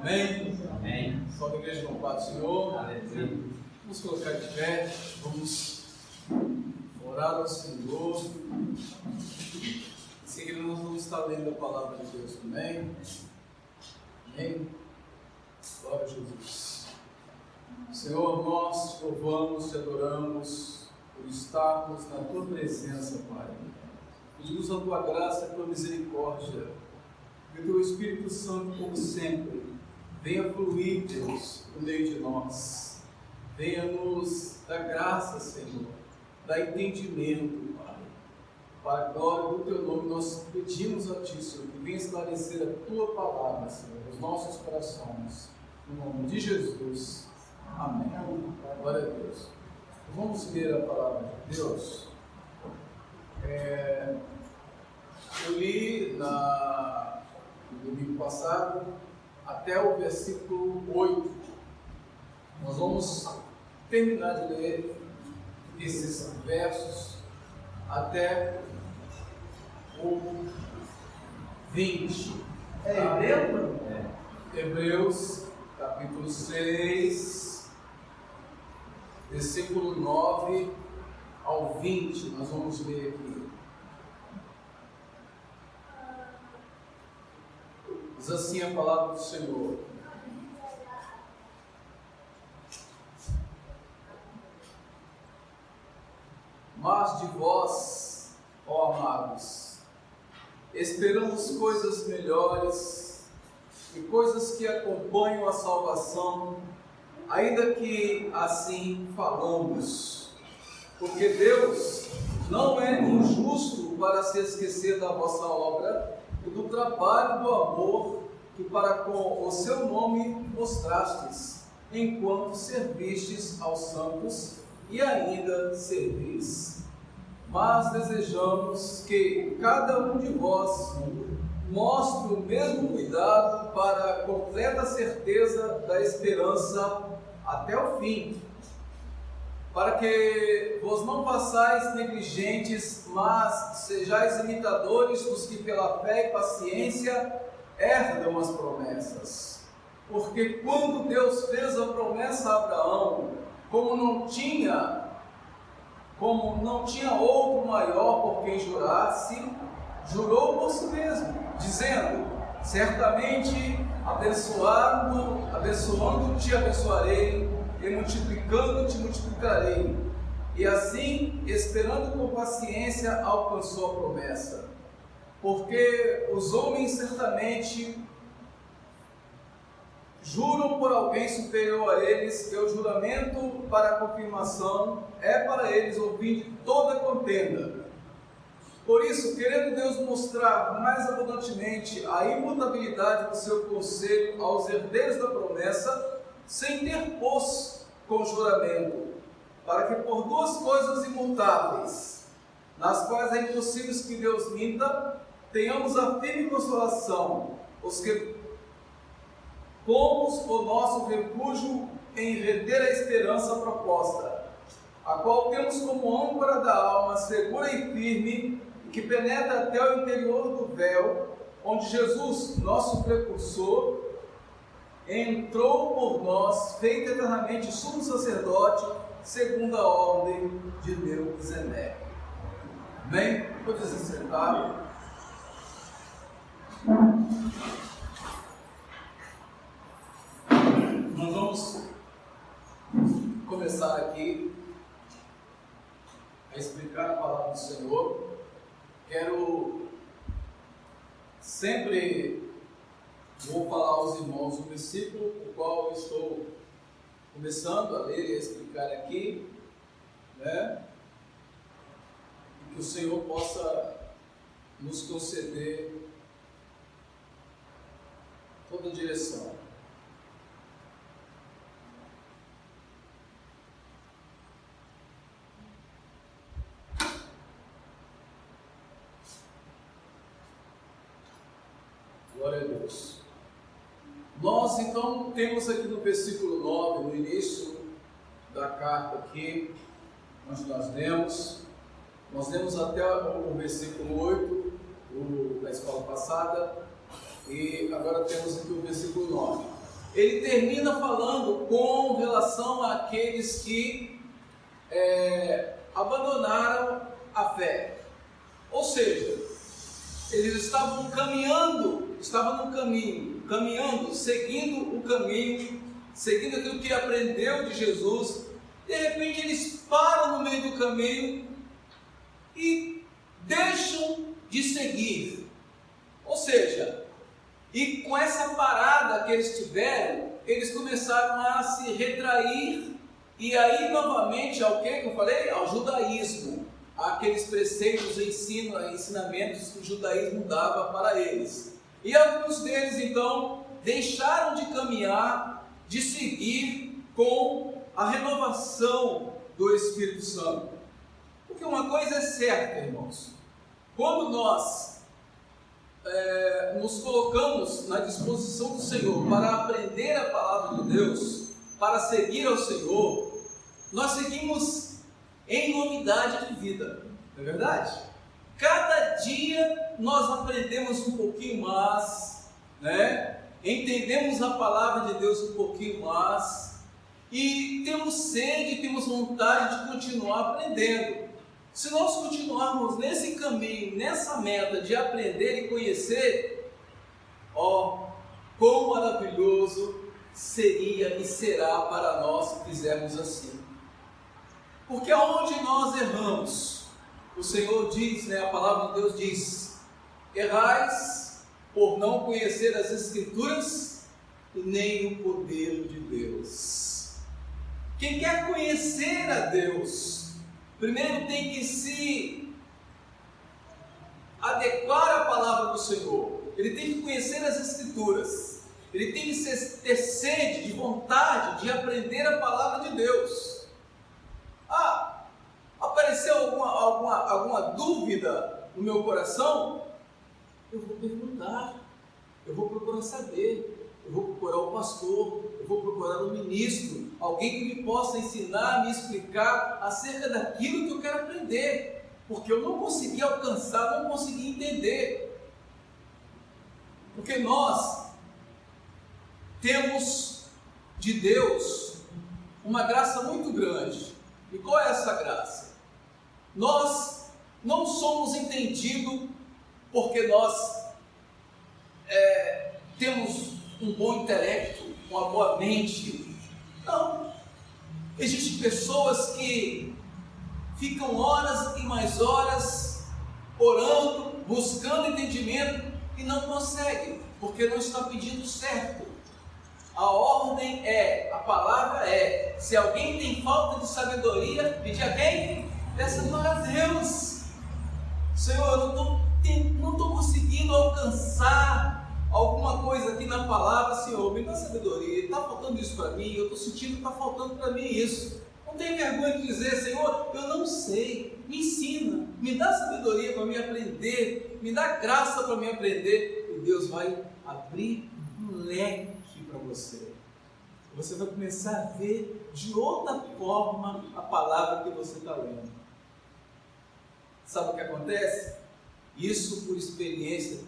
Amém? Amém. Salve a igreja com o Pai do Senhor. Aleluia. Vamos colocar de pé, vamos orar ao Senhor. Em seguida nós vamos estar lendo a palavra de Deus também. Amém? Glória a Jesus. Senhor, nós te louvamos, te adoramos por estarmos na tua presença, Pai. Pedimos a tua graça e a tua misericórdia. Que o teu Espírito Santo, como sempre, venha fluir, Deus, no meio de nós. Venha nos dar graça, Senhor, dar entendimento, Pai. Para a glória do teu nome, nós pedimos a ti, Senhor, que venha esclarecer a tua palavra, Senhor, nos nossos corações. No nome de Jesus. Amém. Glória a Deus. Vamos ler a palavra de Deus. Eu li no domingo passado até o versículo 8. Nós vamos terminar de ler esses versos até o 20. Hebreus, capítulo 6, versículo 9 ao 20. Nós vamos ler aqui. Diz assim a palavra do Senhor: mas de vós, ó amados, esperamos coisas melhores e coisas que acompanham a salvação, ainda que assim falamos, porque Deus não é injusto para se esquecer da vossa obra e do trabalho do amor que para com o seu nome mostrastes, enquanto servistes aos santos e ainda servis. Mas desejamos que cada um de vós mostre o mesmo cuidado para a completa certeza da esperança até o fim, para que vos não façais negligentes, mas sejais imitadores dos que pela fé e paciência herdam as promessas. Porque quando Deus fez a promessa a Abraão, como não tinha outro maior por quem jurasse, jurou por si mesmo, dizendo: certamente abençoando te abençoarei, e multiplicando te multiplicarei. E assim, esperando com paciência, alcançou a promessa. Porque os homens certamente juram por alguém superior a eles, e o juramento para a confirmação é para eles o fim de toda contenda. Por isso, querendo Deus mostrar mais abundantemente a imutabilidade do seu conselho aos herdeiros da promessa, sem interpor com juramento, para que por duas coisas imutáveis, nas quais é impossível que Deus minta, tenhamos a firme consolação, os que pomos o nosso refúgio em reter a esperança proposta, a qual temos como âncora da alma segura e firme, que penetra até o interior do véu, onde Jesus, nosso precursor, entrou por nós, feito eternamente sumo sacerdote, segundo a ordem de Melquisedeque. Amém? Pode se sentar. Nós vamos começar aqui a explicar a palavra do Senhor. Vou falar aos irmãos o versículo, o qual eu estou começando a ler e a explicar aqui, né? E que o Senhor possa nos conceder toda a direção. Glória a Deus. Nós então temos aqui no versículo 9, no início da carta aqui, onde nós lemos até o versículo 8 da escola passada, e agora temos aqui o versículo 9. ele termina falando com relação àqueles que abandonaram a fé. Ou seja, eles estavam caminhando caminhando, seguindo o caminho, seguindo aquilo que aprendeu de Jesus. De repente eles param no meio do caminho e deixam de seguir. Ou seja, e com essa parada que eles tiveram, eles começaram a se retrair, e aí novamente ao que eu falei? Ao judaísmo, aqueles preceitos e ensinamentos que o judaísmo dava para eles. E alguns deles então deixaram de caminhar, de seguir com a renovação do Espírito Santo. Porque uma coisa é certa, irmãos, quando nós nos colocamos na disposição do Senhor para aprender a palavra de Deus, para seguir ao Senhor, nós seguimos em novidade de vida, não é verdade? Cada dia nós aprendemos um pouquinho mais, né? Entendemos a palavra de Deus um pouquinho mais e temos sede, temos vontade de continuar aprendendo. Se nós continuarmos nesse caminho, nessa meta de aprender e conhecer, quão maravilhoso seria e será para nós se fizermos assim. Porque aonde nós erramos, o Senhor diz, a palavra de Deus diz: errais por não conhecer as Escrituras e nem o poder de Deus. Quem quer conhecer a Deus, primeiro tem que se adequar à palavra do Senhor. Ele tem que conhecer as Escrituras. Ele tem que ter sede, de vontade de aprender a palavra de Deus. Apareceu alguma dúvida no meu coração? Eu vou perguntar, eu vou procurar saber, eu vou procurar o pastor, eu vou procurar o ministro, alguém que me possa ensinar, me explicar acerca daquilo que eu quero aprender, porque eu não consegui alcançar, não consegui entender. Porque nós temos de Deus uma graça muito grande. E qual é essa graça? Nós não somos entendidos porque nós temos um bom intelecto, uma boa mente. Não. Existem pessoas que ficam horas e mais horas orando, buscando entendimento e não conseguem, porque não está pedindo certo. A ordem a palavra se alguém tem falta de sabedoria, pedir a quem? Peça para Deus. Senhor, eu não estou conseguindo alcançar alguma coisa aqui na palavra. Senhor, me dá sabedoria, está faltando isso para mim, eu estou sentindo que está faltando para mim isso. Não tenho vergonha de dizer: Senhor, eu não sei, me ensina, me dá sabedoria para me aprender, me dá graça para me aprender, e Deus vai abrir um leque para você. Você vai começar a ver de outra forma a palavra que você está lendo. Sabe o que acontece? Isso por experiência,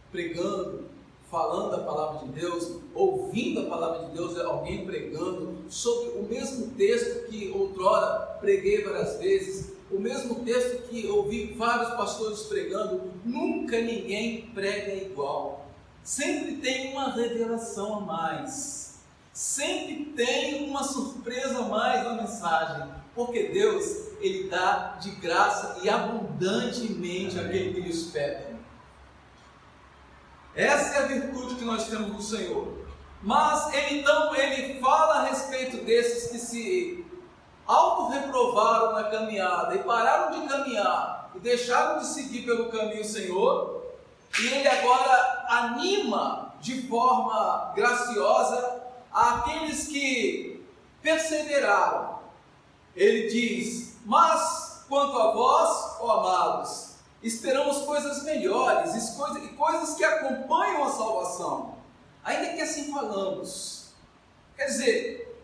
pregando, falando a palavra de Deus, ouvindo a palavra de Deus, alguém pregando sobre o mesmo texto que outrora preguei várias vezes, o mesmo texto que ouvi vários pastores pregando. Nunca ninguém prega igual. Sempre tem uma revelação a mais, sempre tem uma surpresa a mais na mensagem, porque Deus, Ele dá de graça e abundantemente àquele que lhe espera. Essa é a virtude que nós temos do Senhor. Mas Ele fala a respeito desses que se auto-reprovaram na caminhada e pararam de caminhar e deixaram de seguir pelo caminho do Senhor. E Ele agora anima de forma graciosa aqueles que perseveraram. Ele diz: mas quanto a vós, ó amados, esperamos coisas melhores e coisas que acompanham a salvação, ainda que assim falamos. Quer dizer,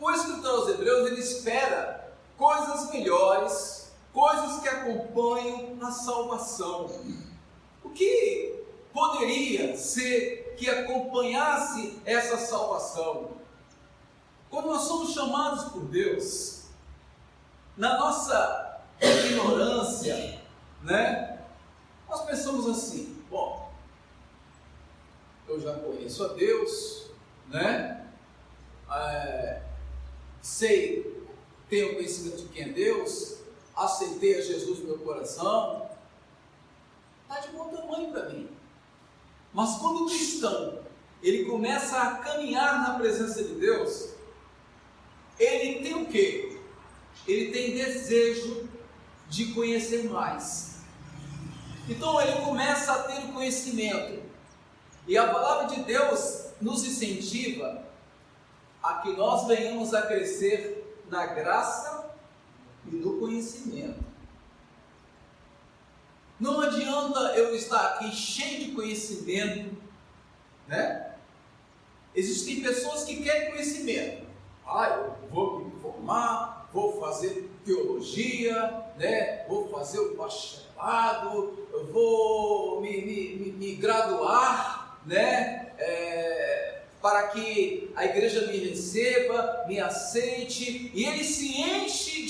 o escritor aos Hebreus, ele espera coisas melhores, coisas que acompanham a salvação. O que poderia ser que acompanhasse essa salvação. Quando nós somos chamados por Deus, na nossa ignorância, né, nós pensamos assim: bom, eu já conheço a Deus, né? Tenho conhecimento de quem é Deus, aceitei a Jesus no meu coração, está de bom tamanho para mim. Mas quando o cristão, ele começa a caminhar na presença de Deus, ele tem o quê? Ele tem desejo de conhecer mais. Então ele começa a ter o conhecimento. E a palavra de Deus nos incentiva a que nós venhamos a crescer na graça e no conhecimento. Não adianta eu estar aqui cheio de conhecimento, né? Existem pessoas que querem conhecimento. Eu vou me formar, vou fazer teologia, né? Vou fazer o bacharelado, eu vou me graduar, né? Para que a igreja me receba, me aceite, e ele se enche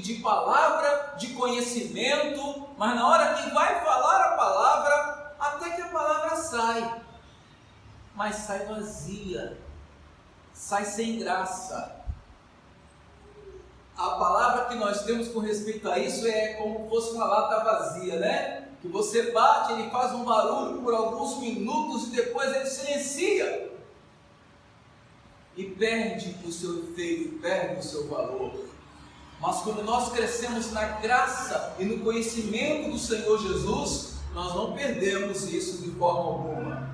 de palavra, de conhecimento, mas na hora que vai falar a palavra, até que a palavra sai, mas sai vazia, sai sem graça. A palavra que nós temos com respeito a isso é como fosse uma lata vazia, né? Que você bate, ele faz um barulho por alguns minutos e depois ele silencia. E perde o seu efeito, perde o seu valor. Mas quando nós crescemos na graça e no conhecimento do Senhor Jesus, nós não perdemos isso de forma alguma,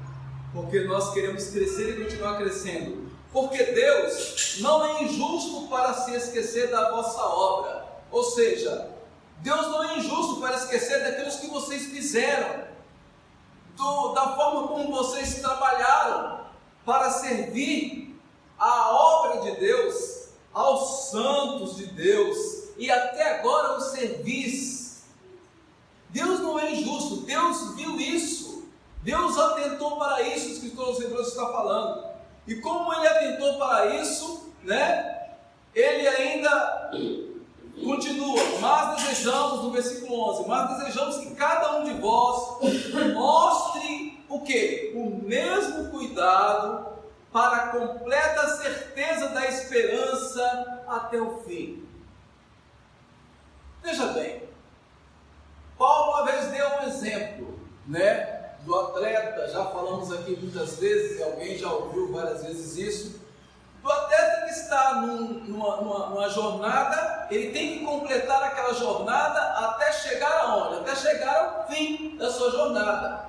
porque nós queremos crescer e continuar crescendo, porque Deus não é injusto para se esquecer da vossa obra. Ou seja, Deus não é injusto para esquecer daquilo que vocês fizeram, da forma como vocês trabalharam para servir a obra de Deus, aos santos de Deus, e até agora o servis. Deus não é injusto, Deus viu isso, Deus atentou para isso. O escritor aos Hebreus está falando, e como ele atentou para isso, né, ele ainda continua: mas desejamos, no versículo 11, mas desejamos que cada um de vós mostre o quê? O mesmo cuidado para a completa certeza da esperança até o fim. Veja bem, Paulo uma vez deu um exemplo, né, do atleta. Já falamos aqui muitas vezes, e alguém já ouviu várias vezes isso, do atleta que está numa jornada, ele tem que completar aquela jornada até chegar aonde? Até chegar ao fim da sua jornada,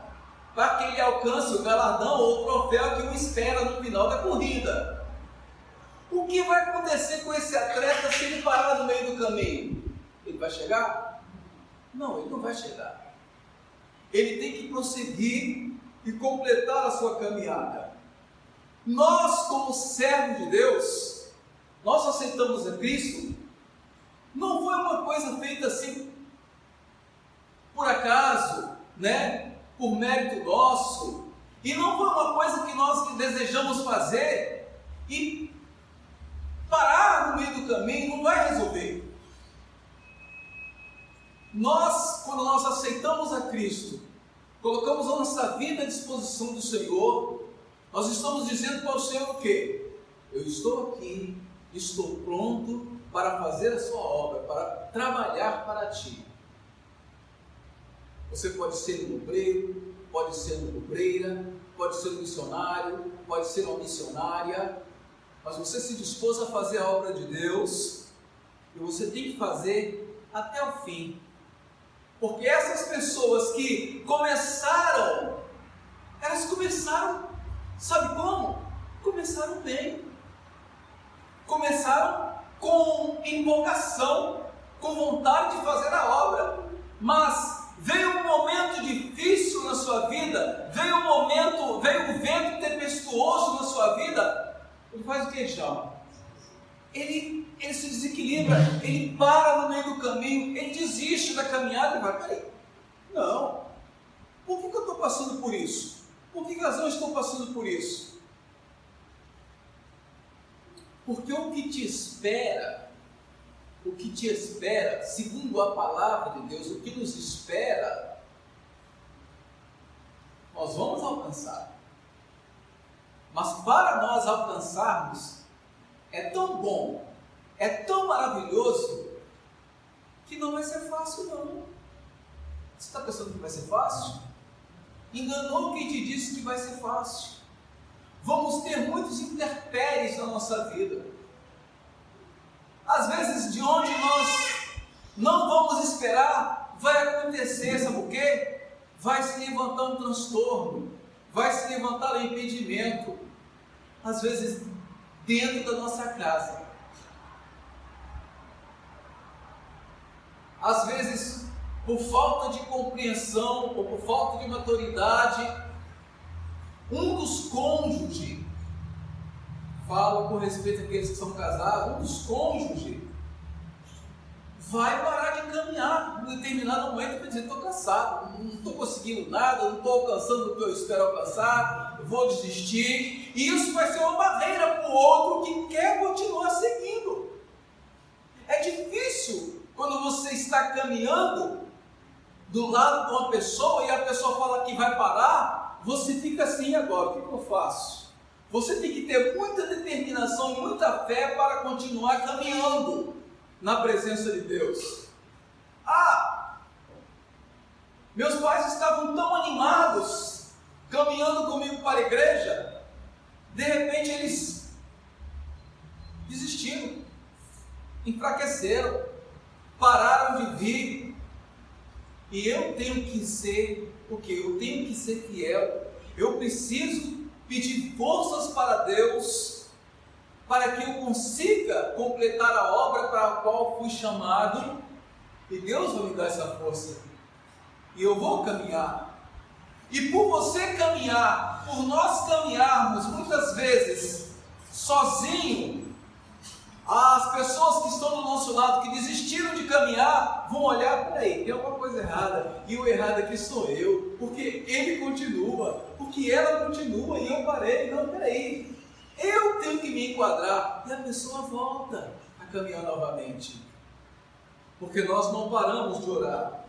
para que ele alcance o galardão ou o troféu que o espera no final da corrida. O que vai acontecer com esse atleta se ele parar no meio do caminho? Ele vai chegar? Não, ele não vai chegar. Ele tem que prosseguir e completar a sua caminhada. Nós, como servos de Deus, nós aceitamos a Cristo. Não foi uma coisa feita assim por acaso, né? Por mérito nosso, e não foi uma coisa que nós desejamos fazer e parar no meio do caminho não vai resolver. Nós, quando nós aceitamos a Cristo, colocamos a nossa vida à disposição do Senhor, nós estamos dizendo para o Senhor o quê? Eu estou aqui, estou pronto para fazer a sua obra, para trabalhar para ti. Você pode ser um obreiro, pode ser uma obreira, pode ser um missionário, pode ser uma missionária, mas você se dispôs a fazer a obra de Deus, e você tem que fazer até o fim. Porque essas pessoas que começaram, elas começaram, sabe como? Começaram bem, começaram com empolgação, com vontade de fazer a obra, mas veio um momento difícil na sua vida, veio um vento tempestuoso na sua vida, ele faz o que ele chama? Ele se desequilibra, ele para no meio do caminho, ele desiste da caminhada e vai: peraí, não, por que eu estou passando por isso? Por que razão eu estou passando por isso? Porque o que te espera, segundo a palavra de Deus, o que nos espera, nós vamos alcançar. Mas para nós alcançarmos, é tão bom, é tão maravilhoso, que não vai ser fácil não. Você está pensando que vai ser fácil? Enganou quem te disse que vai ser fácil. Vamos ter muitos intempéries na nossa vida. Às vezes, de onde nós não vamos esperar, vai acontecer, sabe o quê? Vai se levantar um transtorno, vai se levantar um impedimento, às vezes dentro da nossa casa. Às vezes, por falta de compreensão ou por falta de maturidade, um dos cônjuges, falo com respeito àqueles que são casados, um dos cônjuges vai parar de caminhar em determinado momento para dizer: estou cansado, não estou conseguindo nada, não estou alcançando o que eu espero alcançar, vou desistir. E isso vai ser uma barreira para o outro que quer continuar seguindo. É difícil quando você está caminhando do lado de uma pessoa e a pessoa fala que vai parar. Você fica assim: agora, o que eu faço? Você tem que ter muita determinação e muita fé para continuar caminhando na presença de Deus. Meus pais estavam tão animados, caminhando comigo para a igreja, de repente eles desistiram, enfraqueceram, pararam de vir. E eu tenho que ser o quê? Eu tenho que ser fiel. Eu preciso pedir forças para Deus, para que eu consiga completar a obra para a qual fui chamado. E Deus vai me dar essa força. E eu vou caminhar. E por você caminhar, por nós caminharmos muitas vezes sozinho, as pessoas que estão do nosso lado, que desistiram de caminhar, vão olhar: peraí, tem alguma coisa errada, e o errado aqui sou eu, porque ele continua, porque ela continua, e eu parei. Não, peraí, eu tenho que me enquadrar, e a pessoa volta a caminhar novamente, porque nós não paramos de orar.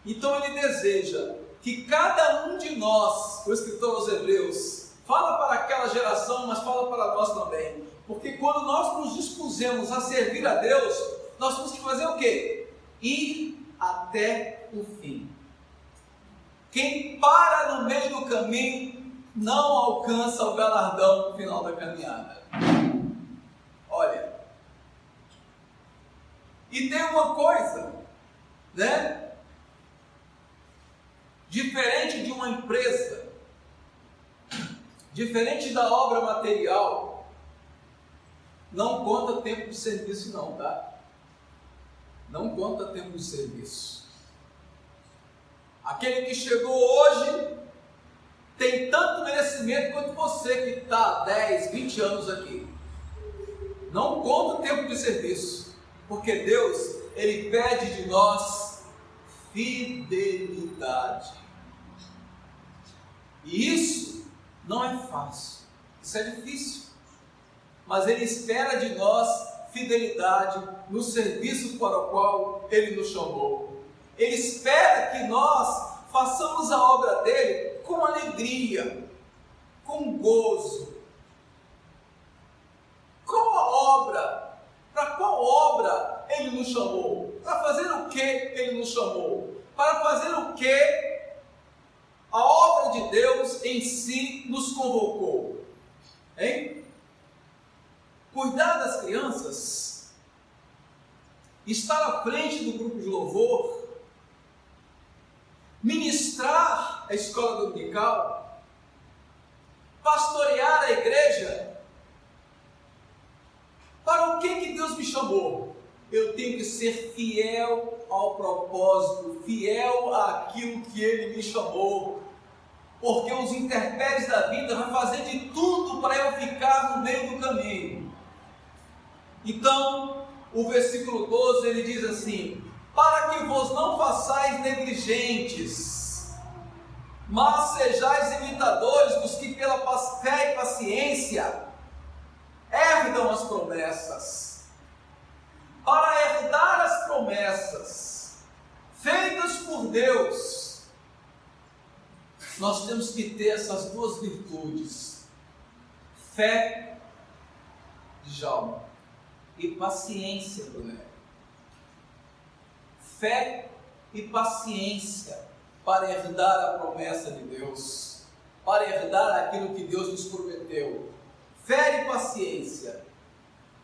Então ele deseja que cada um de nós, o escritor aos Hebreus, fala para aquela geração, mas fala para nós também. Porque quando nós nos dispusemos a servir a Deus, nós temos que fazer o quê? Ir até o fim. Quem para no meio do caminho não alcança o galardão no final da caminhada. Olha, e tem uma coisa, né? Diferente de uma empresa, diferente da obra material, não conta tempo de serviço não, tá? Não conta tempo de serviço. Aquele que chegou hoje tem tanto merecimento quanto você que está há 10, 20 anos aqui. Não conta tempo de serviço, porque Deus, Ele pede de nós fidelidade. E isso não é fácil, isso é difícil. Mas Ele espera de nós fidelidade no serviço para o qual Ele nos chamou. Ele espera que nós façamos a obra dEle com alegria, com gozo. Qual a obra? Para qual obra Ele nos chamou? Para fazer o que Ele nos chamou? Para fazer o que a obra de Deus em si nos convocou? Hein? Cuidar das crianças, estar à frente do grupo de louvor, ministrar a escola dominical, pastorear a igreja. Para o que Deus me chamou? Eu tenho que ser fiel ao propósito, fiel àquilo que Ele me chamou, porque os intempéries da vida vão fazer de tudo para eu ficar no meio do caminho. Então, o versículo 12, ele diz assim: para que vos não façais negligentes. mas sejais imitadores dos que pela fé e paciência herdam as promessas. Para herdar as promessas feitas por Deus, nós temos que ter essas duas virtudes: fé de Djalma e paciência do Neto. Fé e paciência para herdar a promessa de Deus, para herdar aquilo que Deus nos prometeu. Fé e paciência.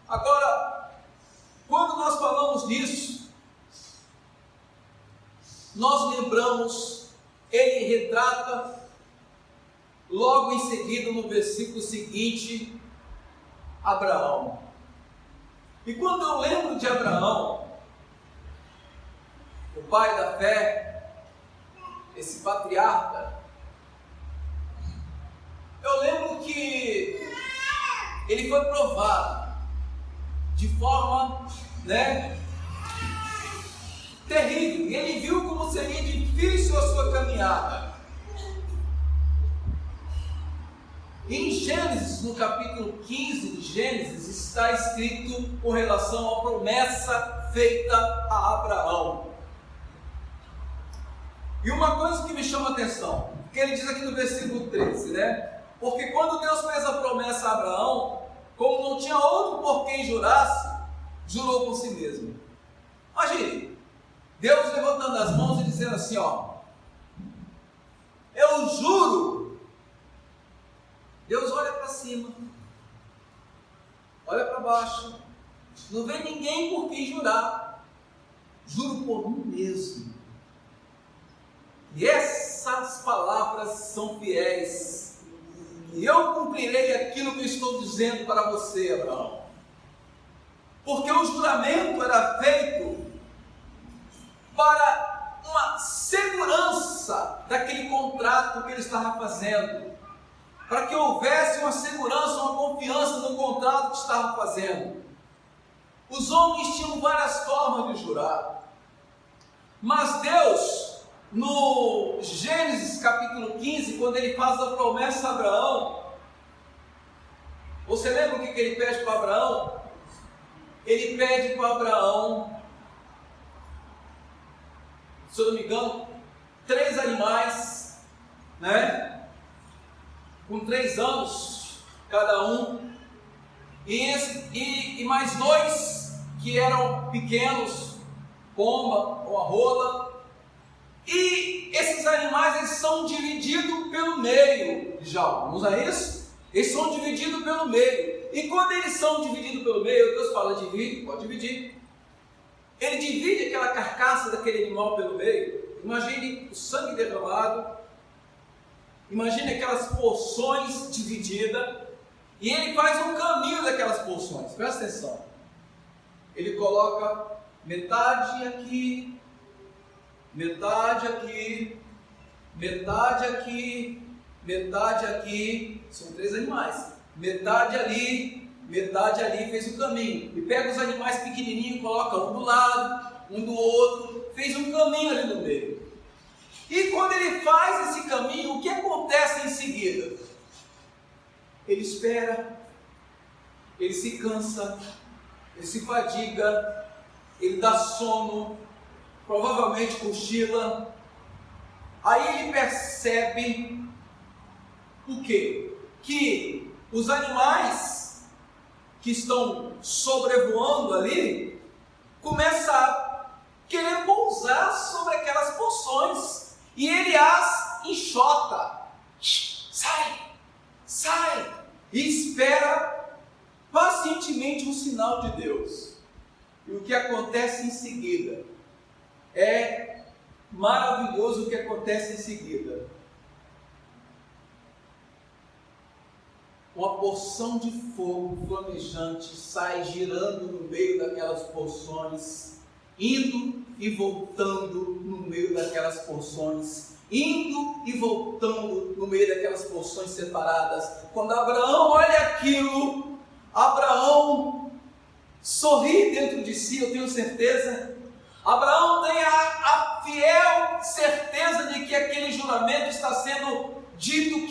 Agora, quando nós falamos disso, nós lembramos, ele retrata logo em seguida no versículo seguinte, Abraão. E quando eu lembro de Abraão, o pai da fé, esse patriarca, eu lembro que ele foi provado de forma, terrível. E ele viu como seria difícil a sua caminhada. Em Gênesis, no capítulo 15 de Gênesis, está escrito com relação à promessa feita a Abraão. E uma coisa que me chama a atenção, que ele diz aqui no versículo 13, porque quando Deus fez a promessa a Abraão, como não tinha outro por quem jurasse, jurou por si mesmo. Imagine, Deus levantando as mãos e dizendo assim, eu juro. Deus olha para cima, olha para baixo, não vê ninguém por quem jurar, juro por mim mesmo. E essas palavras são fiéis, e eu cumprirei aquilo que eu estou dizendo para você, Abraão. Porque o juramento era feito para uma segurança daquele contrato que ele estava fazendo, para que houvesse uma segurança, uma confiança no contrato que estava fazendo. Os homens tinham várias formas de jurar, mas Deus, no Gênesis capítulo 15, quando ele faz a promessa a Abraão, você lembra o que ele pede para Abraão? Ele pede para Abraão, se eu não me engano, 3 animais, com 3 anos cada um, e mais 2 que eram pequenos, pomba ou a rola. E esses animais, eles são divididos pelo meio, já, vamos a isso? Eles são divididos pelo meio. E quando eles são divididos pelo meio, Deus fala, divide, pode dividir. Ele divide aquela carcaça daquele animal pelo meio. Imagine o sangue derramado, imagine aquelas porções divididas, e ele faz um caminho daquelas porções. Presta atenção. Ele coloca metade aqui, metade aqui, metade aqui, metade aqui, são 3 animais, metade ali, fez um caminho, e pega os animais pequenininhos, coloca um do lado, um do outro, fez um caminho ali no meio. E quando ele faz esse caminho, o que acontece em seguida? Ele espera, ele se cansa, ele se fadiga, ele dá sono, provavelmente cochila. Aí ele percebe o quê? Que os animais que estão sobrevoando ali começam a querer pousar sobre aquelas porções, e ele as enxota, sai, e espera pacientemente um sinal de Deus. E o que acontece em seguida é maravilhoso. O que acontece em seguida, uma porção de fogo flamejante sai girando no meio daquelas porções, indo e voltando no meio daquelas porções, indo e voltando no meio daquelas porções separadas. Quando Abraão olha aquilo, Abraão sorri dentro de si, eu tenho certeza. Abraão tem a fiel certeza de que aquele juramento está sendo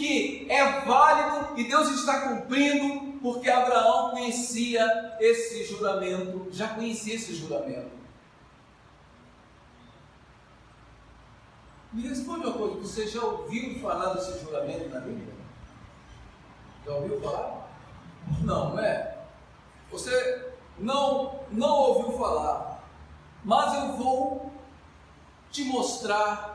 que é válido e Deus está cumprindo, porque Abraão conhecia esse juramento, já conhecia esse juramento. Me responde uma coisa, você já ouviu falar desse juramento na Bíblia? Já ouviu falar? Não, não é? Você não ouviu falar, mas eu vou te mostrar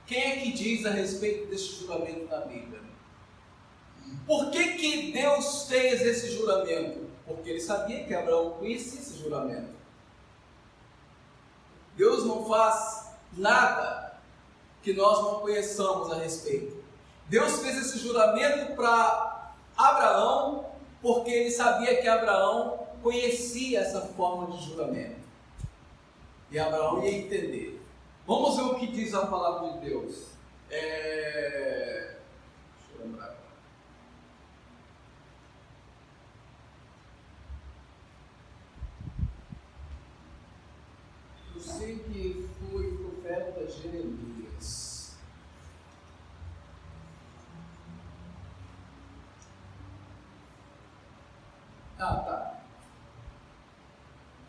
quem é que diz a respeito desse juramento na Bíblia. Por que Deus fez esse juramento? Porque ele sabia que Abraão conhecia esse juramento. Deus não faz nada que nós não conheçamos a respeito. Deus fez esse juramento para Abraão, porque ele sabia que Abraão conhecia essa forma de juramento. E Abraão ia entender. Vamos ver o que diz a palavra de Deus. Deixa eu lembrar agora. Eu sei que foi o profeta Jeremias. Tá.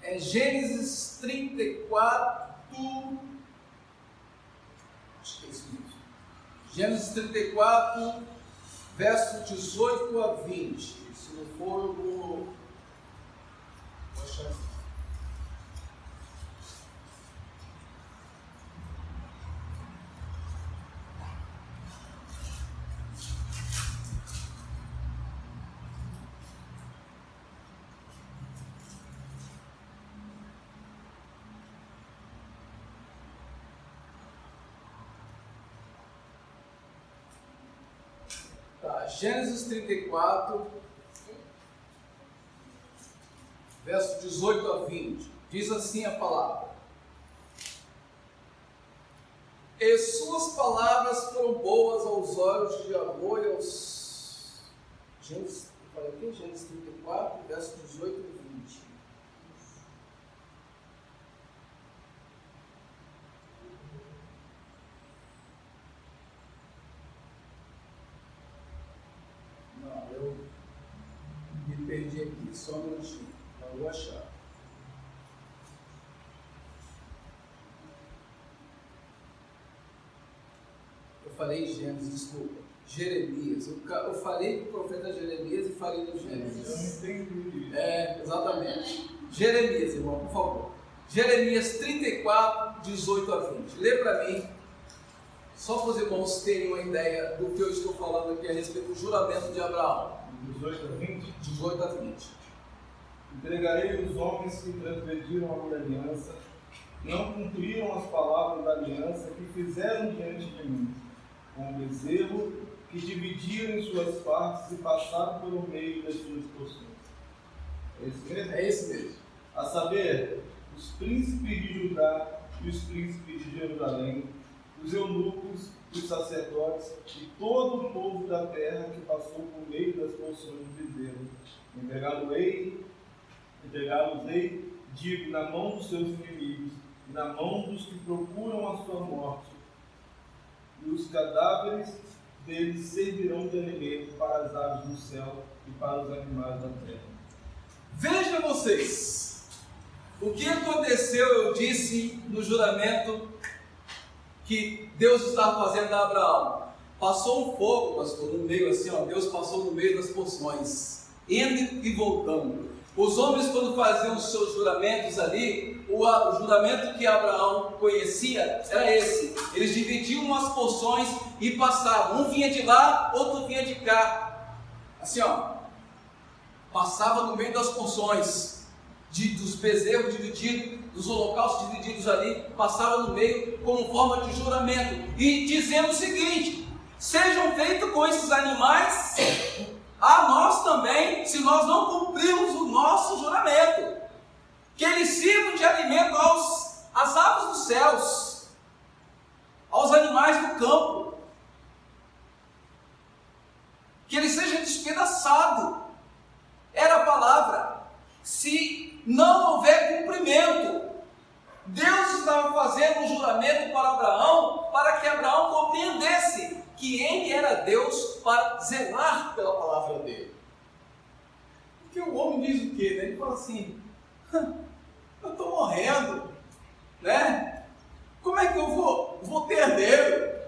É Gênesis 34. Acho que é isso mesmo. Gênesis 34, verso 18 a 20. Se não for, eu vou achar isso. Gênesis 34, verso 18 a 20, diz assim a palavra: E suas palavras foram boas aos olhos de Amor e aos... Gênesis 34, verso 18 e 20. Perdi aqui, só um minutinho, eu vou achar. Eu falei Gênesis, desculpa, Jeremias. Eu falei do profeta Jeremias e falei do Gênesis. Eu não entendi. Exatamente. Jeremias, irmão, por favor. Jeremias 34, 18 a 20. Lê para mim, só para os irmãos terem uma ideia do que eu estou falando aqui a respeito do juramento de Abraão. 18 a 20? 18 a 20. Entregarei os homens que transgrediram a minha aliança, não cumpriram as palavras da aliança que fizeram diante de mim, com o bezerro que dividiram em suas partes e passaram pelo meio das suas porções. É esse mesmo? É esse mesmo. A saber, os príncipes de Judá e os príncipes de Jerusalém, os eunucos, os sacerdotes e todo o povo da terra que passou por meio das porções do bezerro. Entregá-los-ei, digo, na mão dos seus inimigos, e na mão dos que procuram a sua morte. E os cadáveres deles servirão de alimento para as aves do céu e para os animais da terra. Vejam vocês, o que aconteceu, eu disse no juramento que Deus estava fazendo a Abraão. Passou um fogo, pastor, no meio assim, Deus passou no meio das porções, indo e voltando. Os homens, quando faziam os seus juramentos ali, o juramento que Abraão conhecia era esse. Eles dividiam as porções e passavam. Um vinha de lá, outro vinha de cá. Assim, passava no meio das porções, dos bezerros divididos, dos holocaustos divididos ali, passava no meio como forma de juramento. E dizendo o seguinte: sejam feitos com esses animais a nós também, se nós não cumprirmos o nosso juramento, que eles sirvam de alimento às aves dos céus, aos animais do campo, que ele seja despedaçado. Era a palavra. Se não houver cumprimento, Deus estava fazendo um juramento para Abraão, para que Abraão compreendesse que ele era Deus para zelar pela palavra dele. Porque o homem diz o quê? Ele fala assim, eu estou morrendo, né? Como é que eu vou ter herdeiro?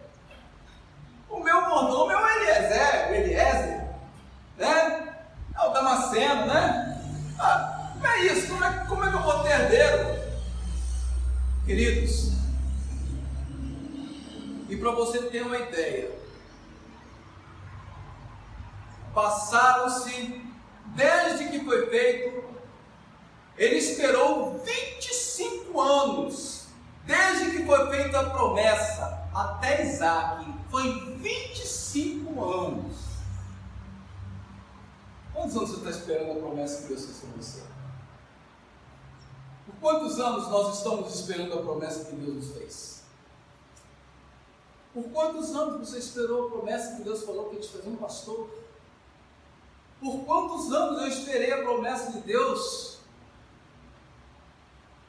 O meu mordomo é o Eliezer, né? É o Damasceno, né? Não é isso, como é que eu vou ter herdeiro? Queridos, e para você ter uma ideia, passaram-se, desde que foi feito, ele esperou 25 anos, desde que foi feita a promessa, até Isaac, foi 25 anos. Quantos anos você está esperando a promessa que Deus fez para você? Por quantos anos nós estamos esperando a promessa que Deus nos fez? Por quantos anos você esperou a promessa que Deus falou que ia te fazer um pastor? Por quantos anos eu esperei a promessa de Deus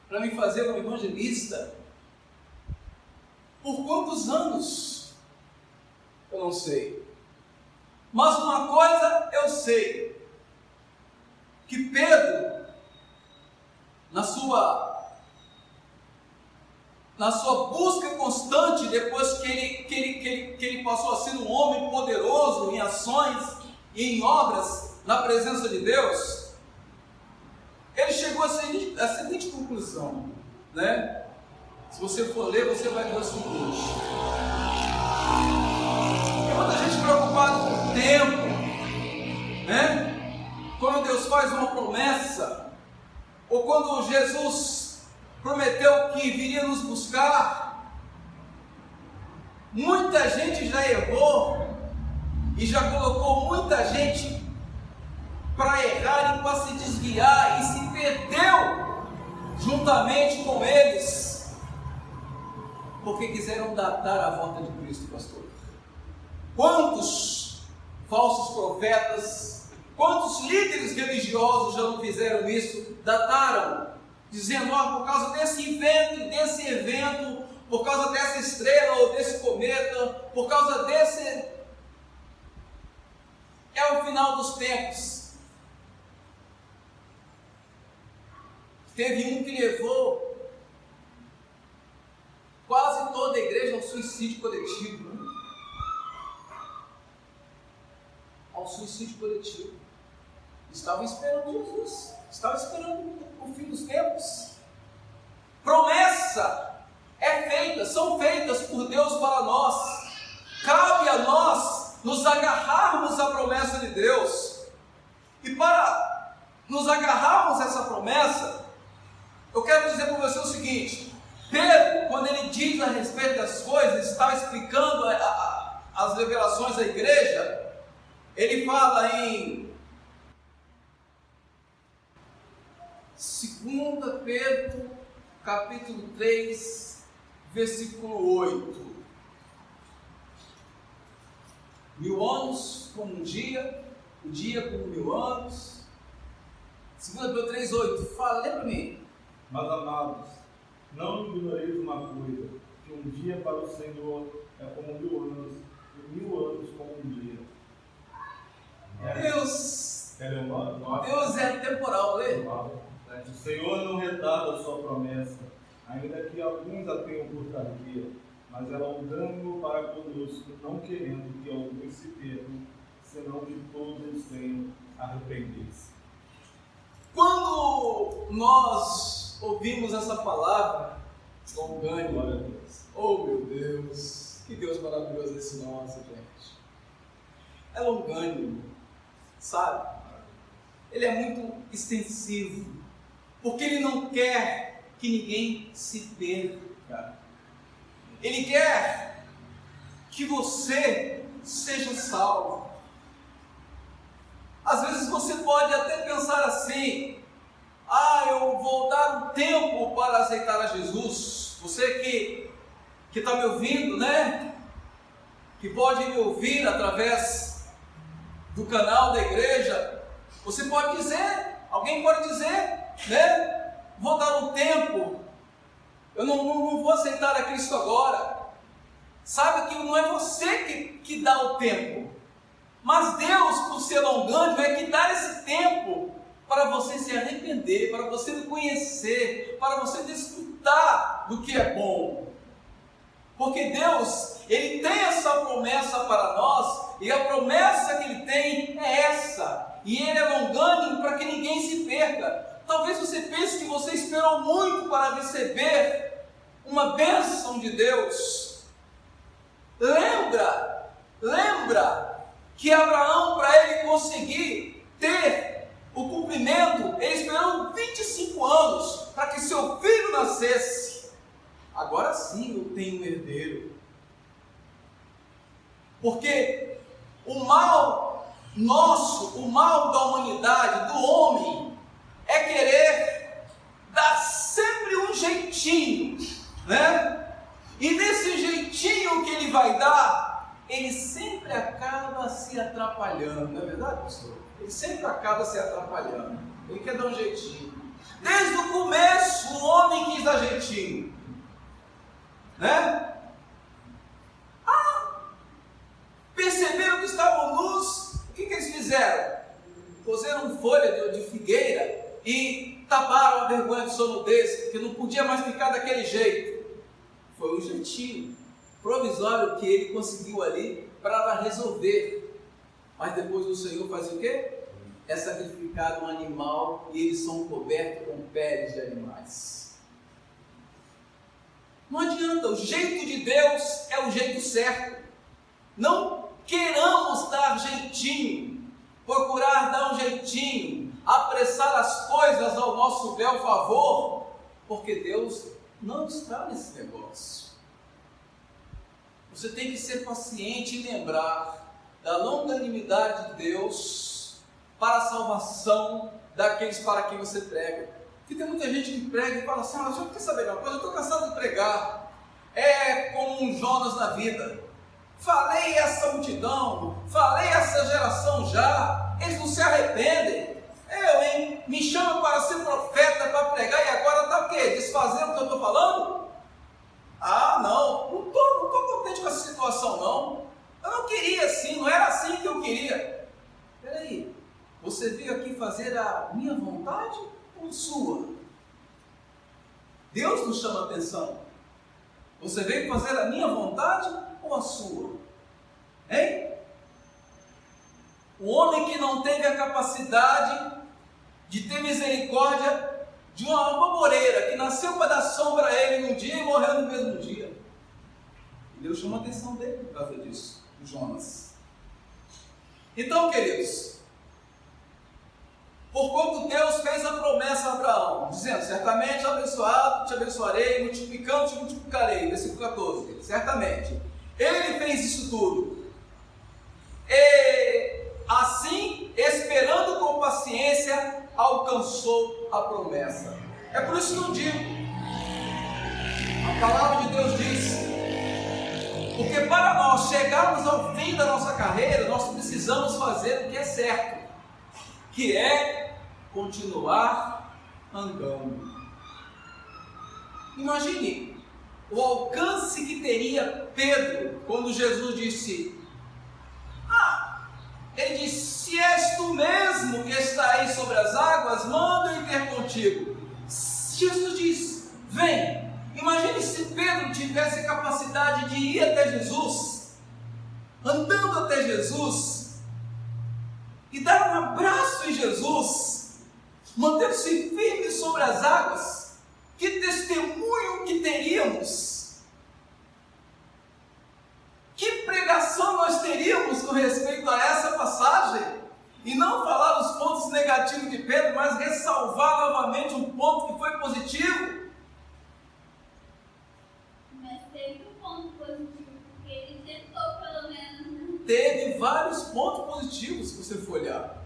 para me fazer um evangelista? Por quantos anos? Eu não sei. Mas uma coisa eu sei, que Pedro, na sua busca constante, depois que ele passou a ser um homem poderoso em ações e em obras na presença de Deus, ele chegou a seguinte conclusão, né? Se você for ler, você vai ver o seguinte: tem muita gente preocupada com o tempo, né? Quando Deus faz uma promessa, ou quando Jesus prometeu que viria nos buscar, muita gente já errou e já colocou muita gente para errar e para se desviar, e se perdeu juntamente com eles, porque quiseram datar a volta de Cristo, pastor. Quantos falsos profetas, quantos líderes religiosos já não fizeram isso? Dataram, dizendo, por causa desse evento, por causa dessa estrela ou desse cometa, por causa desse... é o final dos tempos. Teve um que levou quase toda a igreja ao suicídio coletivo. Né? Ao suicídio coletivo. Estavam esperando Jesus. Estavam esperando o fim dos tempos. Promessa é feita, são feitas por Deus para nós. Cabe a nós nos agarrarmos à promessa de Deus. E para nos agarrarmos a essa promessa, eu quero dizer para você o seguinte: Pedro, quando ele diz a respeito das coisas, está explicando as revelações da igreja, ele fala em 2 Pedro, capítulo 3, versículo 8. 1000 anos como um dia, o dia como 1000 anos. 2 Pedro 3, 8. Fala, lê para mim. Mas, amados, não ignoreis uma coisa, que um dia para o Senhor é como 1000 anos, e 1000 anos como um dia. Deus é temporal, lê. O Senhor não retarda a sua promessa, ainda que alguns a tenham por tardia, mas é longânimo para conosco, não querendo que alguns se percam, senão que todos venham arrepender-se. Quando nós ouvimos essa palavra, longânimo, oh meu Deus, que Deus maravilhoso esse nosso, gente. É longânimo, sabe? Ele é muito extensivo, porque ele não quer que ninguém se perca. Ele quer que você seja salvo. Às vezes você pode até pensar assim: eu vou dar um tempo para aceitar a Jesus. Você que está me ouvindo, né? Que pode me ouvir através do canal da igreja, você pode dizer, alguém pode dizer, né? Vou dar um tempo, eu não vou aceitar a Cristo agora. Sabe que não é você que dá o tempo, mas Deus, por ser longânimo, é que dá esse tempo para você se arrepender, para você me conhecer, para você desfrutar do que é bom. Porque Deus, Ele tem essa promessa para nós, e a promessa que Ele tem é essa, e Ele é longânimo para que ninguém se perca. Talvez você pense que você esperou muito para receber uma bênção de Deus. Lembra que Abraão, para ele conseguir ter o cumprimento, ele esperou 25 anos para que seu filho nascesse. Agora sim eu tenho um herdeiro. Porque o mal nosso, o mal da humanidade, do homem, é querer dar sempre um jeitinho, né? E nesse jeitinho que ele vai dar, ele sempre acaba se atrapalhando, não é verdade, pastor? Ele sempre acaba se atrapalhando, ele quer dar um jeitinho. Desde o começo, o homem quis dar jeitinho, né? Perceberam que estavam nus, o que eles fizeram? Puseram folha de figueira e taparam a vergonha de sonudez, porque não podia mais ficar daquele jeito. Foi um jeitinho provisório que ele conseguiu ali para resolver. Mas depois o Senhor faz o quê? É sacrificado um animal e eles são cobertos com peles de animais. Não adianta, o jeito de Deus é o jeito certo. Não queiramos dar jeitinho, procurar dar um jeitinho, apressar as coisas ao nosso bel favor, porque Deus não está nesse negócio. Você tem que ser paciente e lembrar da longanimidade de Deus para a salvação daqueles para quem você prega. Porque tem muita gente que prega e fala assim: ah, senhor, quer saber de uma coisa? Eu estou cansado de pregar. É como um Jonas na vida. Falei essa multidão, falei essa geração já, eles não se arrependem. Me chama para ser profeta, para pregar, e agora está o quê? Desfazendo o que eu estou falando? Ah, não estou contente com essa situação, não. Eu não queria assim, não era assim que eu queria. Espera aí, você veio aqui fazer a minha vontade ou a sua? Deus nos chama a atenção. Você veio fazer a minha vontade ou a sua? Hein? O homem que não teve a capacidade de ter misericórdia de uma baboreira que nasceu para dar sombra a ele num dia e morreu no mesmo dia. E Deus chama a atenção dele por causa disso, o Jonas. Então, queridos, porquanto Deus fez a promessa a Abraão, dizendo: certamente abençoado, te abençoarei, multiplicando, te multiplicarei. Versículo 14, certamente. Ele fez isso tudo. E assim, esperando com paciência, alcançou a promessa. É por isso que eu digo, a palavra de Deus diz, porque para nós chegarmos ao fim da nossa carreira, nós precisamos fazer o que é certo, que é continuar andando. Imagine o alcance que teria Pedro quando Jesus disse: ele disse: se és tu mesmo que está aí sobre as águas, manda eu ir ter contigo. Jesus diz: vem. Imagine se Pedro tivesse a capacidade de ir até Jesus, andando até Jesus, e dar um abraço em Jesus, mantendo-se firme sobre as águas. Que testemunho que teríamos! Que pregação nós teríamos com respeito a essa passagem? E não falar os pontos negativos de Pedro, mas ressalvar novamente um ponto que foi positivo. Mas teve um ponto positivo, porque ele tentou pelo menos, né? Teve vários pontos positivos, se você for olhar.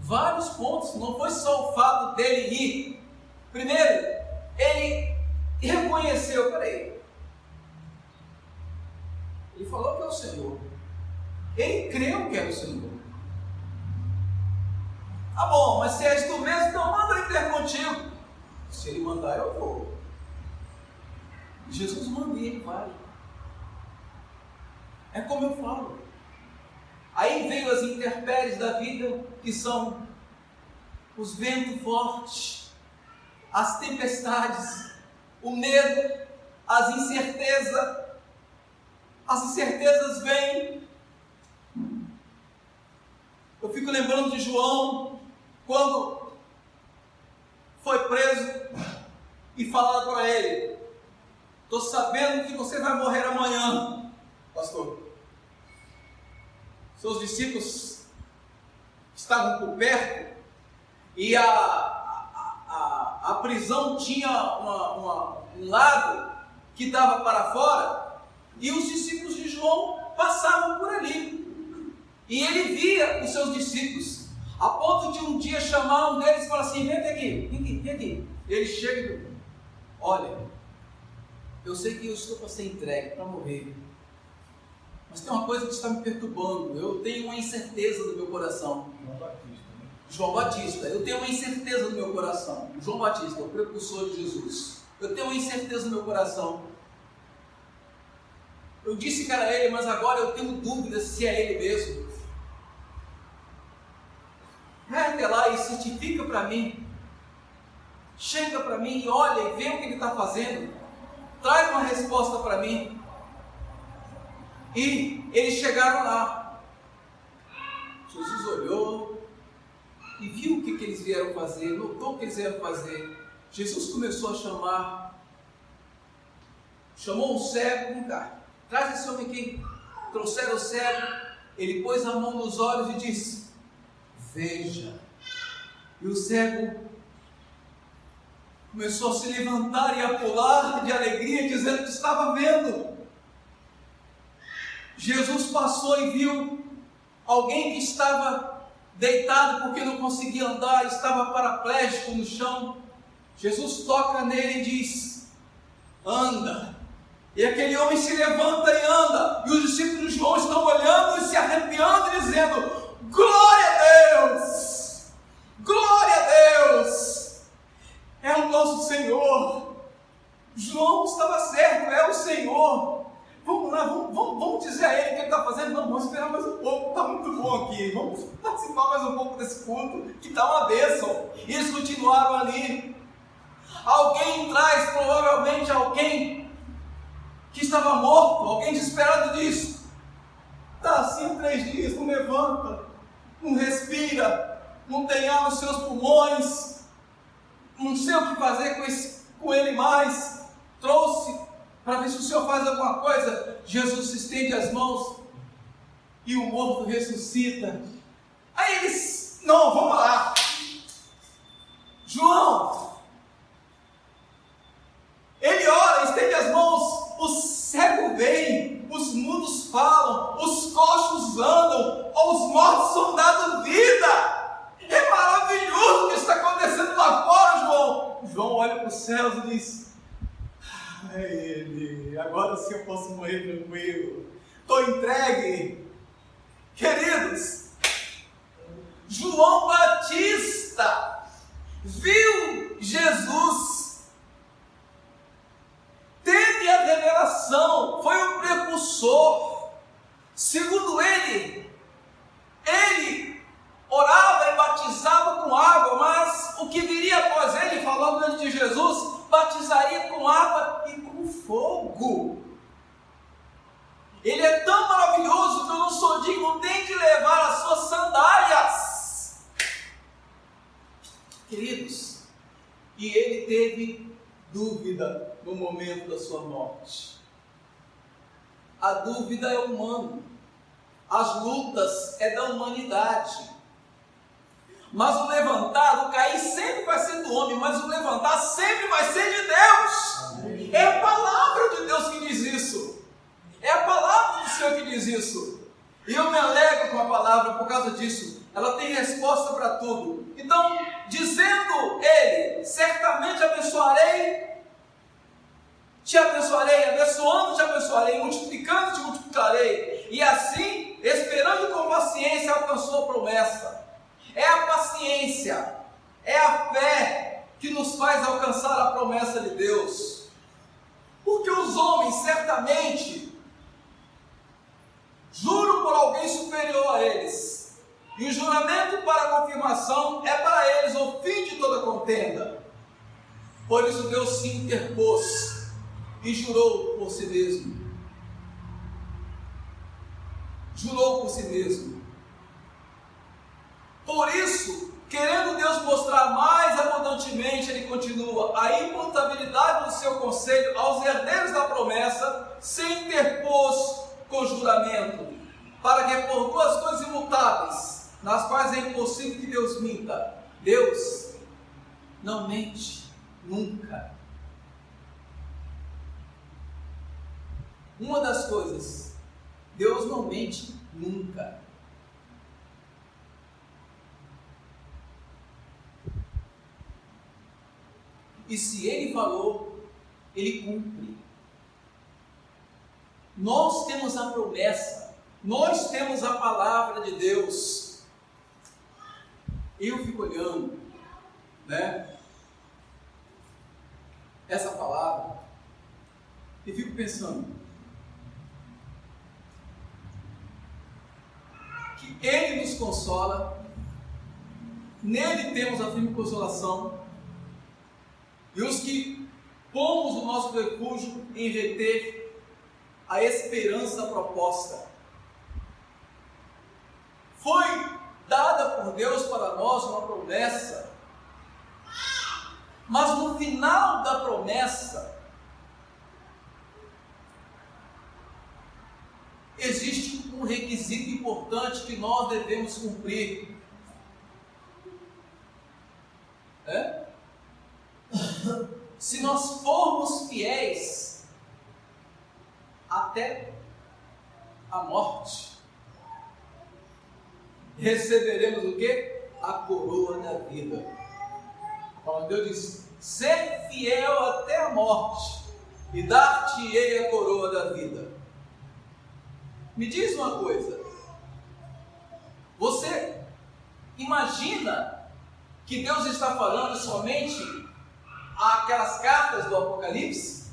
Vários pontos, não foi só o fato dele ir. Primeiro, ele reconheceu, peraí, ele falou que é o Senhor. Ele creu que era o Senhor. Tá bom, mas se és tu mesmo, então manda ele ter contigo. Se ele mandar, eu vou. Jesus manda e ele vai. É como eu falo. Aí veio as intempéries da vida, que são os ventos fortes, as tempestades, o medo, as incertezas. As incertezas vêm. Eu fico lembrando de João, quando foi preso e falaram para ele: estou sabendo que você vai morrer amanhã, pastor. Seus discípulos estavam por perto e a prisão tinha um lado que dava para fora, e os discípulos de João passavam por ali. E ele via os seus discípulos, a ponto de um dia chamar um deles e falar assim: vem aqui, vem aqui. Ele chega e diz: olha, eu sei que eu estou para ser entregue, para morrer, mas tem uma coisa que está me perturbando. Eu tenho uma incerteza no meu coração. João Batista, eu tenho uma incerteza no meu coração. João Batista, o precursor de Jesus. Eu tenho uma incerteza no meu coração. Eu disse que era ele, mas agora eu tenho dúvidas se é ele mesmo. Vai até lá e certifica para mim. Chega para mim e olha e vê o que ele está fazendo. Traz uma resposta para mim. E eles chegaram lá. Jesus olhou e viu o que eles vieram fazer, notou o que eles vieram fazer. Jesus começou a chamou um cego: vem cá, traz esse homem aqui. Trouxeram o cego, ele pôs a mão nos olhos e disse: veja. E o cego começou a se levantar e a pular de alegria, dizendo que estava vendo. Jesus passou e viu alguém que estava deitado porque não conseguia andar, estava paraplégico no chão. Jesus toca nele e diz: anda. E aquele homem se levanta e anda. E os discípulos de João estão olhando e se arrepiando e dizendo: glória a Deus! Glória a Deus! É o nosso Senhor. João estava certo, é o Senhor. Vamos lá, vamos dizer a ele o que ele está fazendo. Não, vamos esperar mais um pouco, está muito bom aqui. Vamos participar mais um pouco desse culto, que está uma bênção. E eles continuaram ali. Alguém traz, provavelmente alguém que estava morto, alguém desesperado diz: está assim há 3 dias, não levanta, não respira, não tem ar nos seus pulmões, não sei o que fazer com ele mais. Trouxe para ver se o Senhor faz alguma coisa. Jesus se estende as mãos e o morto ressuscita. Aí eles: não, vamos lá, João. Ele ora, estende as mãos, o cego vem, os mudos falam, os coxos andam, os mortos são dados vida. É maravilhoso o que está acontecendo lá fora, João. João olha para os céus e diz: é ele, agora sim eu posso morrer tranquilo, estou entregue. Queridos, João Batista viu Jesus, teve a revelação, foi o precursor. Segundo ele orava e batizava com água, mas o que viria após ele, falando de Jesus, batizaria com água e com fogo. Ele é tão maravilhoso que eu não sou digno nem de levar as suas sandálias. Queridos, e ele teve dúvida no momento da sua morte. A dúvida é humana, as lutas é da humanidade. Mas o levantar, o cair sempre vai ser do homem, mas o levantar sempre vai ser de Deus. Amém. É a palavra de Deus que diz isso. É a palavra do Senhor que diz isso. E eu me alegro com a palavra por causa disso. Ela tem resposta para tudo. Então, dizendo ele: certamente abençoarei, te abençoarei, abençoando te abençoarei, multiplicando te multiplicarei. E assim, esperando com paciência, alcançou a promessa. É a paciência, é a fé que nos faz alcançar a promessa de Deus. Porque os homens certamente Juro por alguém superior a eles. E o juramento para a confirmação é para eles o fim de toda contenda. Por isso Deus se interpôs e jurou por si mesmo. Jurou por si mesmo. Por isso, querendo Deus mostrar mais abundantemente, ele continua, a imutabilidade do seu conselho aos herdeiros da promessa, se interpôs com juramento, para que por duas coisas imutáveis, nas quais é impossível que Deus minta, Deus não mente nunca. Uma das coisas, Deus não mente nunca. E se Ele falou, Ele cumpre. Nós temos a promessa, nós temos a palavra de Deus. Eu fico olhando, essa palavra, e fico pensando, que Ele nos consola, nele temos a firme consolação, e os que pomos o nosso refúgio em reter a esperança proposta. Foi dada por Deus para nós uma promessa, mas no final da promessa existe um requisito importante que nós devemos cumprir. Se nós formos fiéis até a morte, receberemos o quê? A coroa da vida. Quando Deus diz, ser fiel até a morte, e dar-te-ei a coroa da vida. Me diz uma coisa, você imagina que Deus está falando somente aquelas cartas do Apocalipse?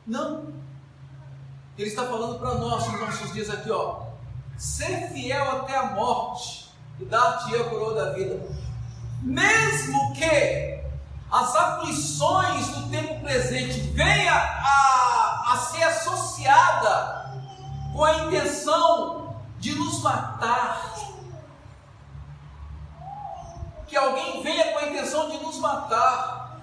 Não. Ele está falando para nós nos nossos dias aqui, ser fiel até a morte e dar-te a coroa da vida. Mesmo que as aflições do tempo presente venham a ser associada com a intenção de nos matar, que alguém venha com a intenção de nos matar,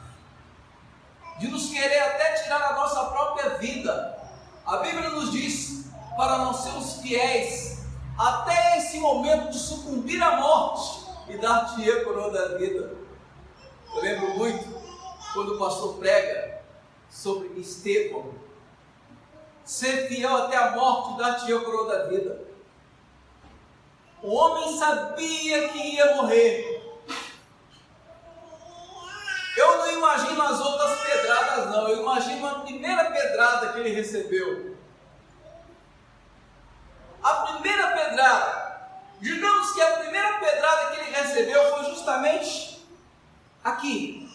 de nos querer até tirar a nossa própria vida, a Bíblia nos diz para não sermos fiéis até esse momento de sucumbir à morte e dar-te a coroa da vida. Eu lembro muito quando o pastor prega sobre Estevão, ser fiel até a morte e dar-te a coroa da vida. O homem sabia que ia morrer. Eu não imagino as outras pedradas não, eu imagino a primeira pedrada que ele recebeu. A primeira pedrada, digamos que a primeira pedrada que ele recebeu foi justamente aqui.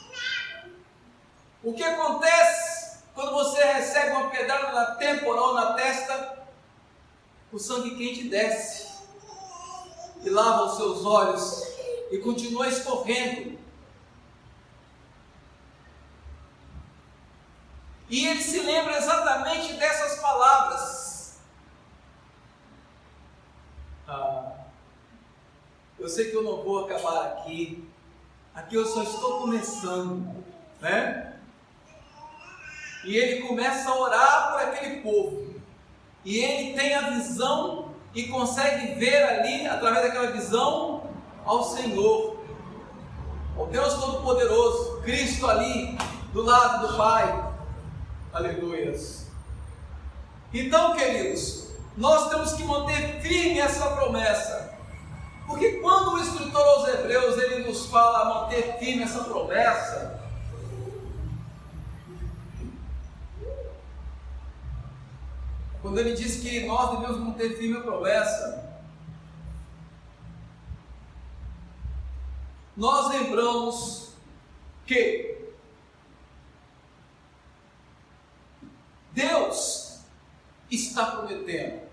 O que acontece quando você recebe uma pedrada na têmpora ou na testa? O sangue quente desce e lava os seus olhos e continua escorrendo. E ele se lembra exatamente dessas palavras. Eu sei que eu não vou acabar aqui. Aqui eu só estou começando, E ele começa a orar por aquele povo. E ele tem a visão e consegue ver ali, através daquela visão, ao Senhor, ao Deus Todo-Poderoso, Cristo ali, do lado do Pai. Aleluias. Então, queridos, nós temos que manter firme essa promessa, porque quando o escritor aos Hebreus ele nos fala a manter firme essa promessa, quando ele diz que nós devemos manter firme a promessa, nós lembramos que Deus está prometendo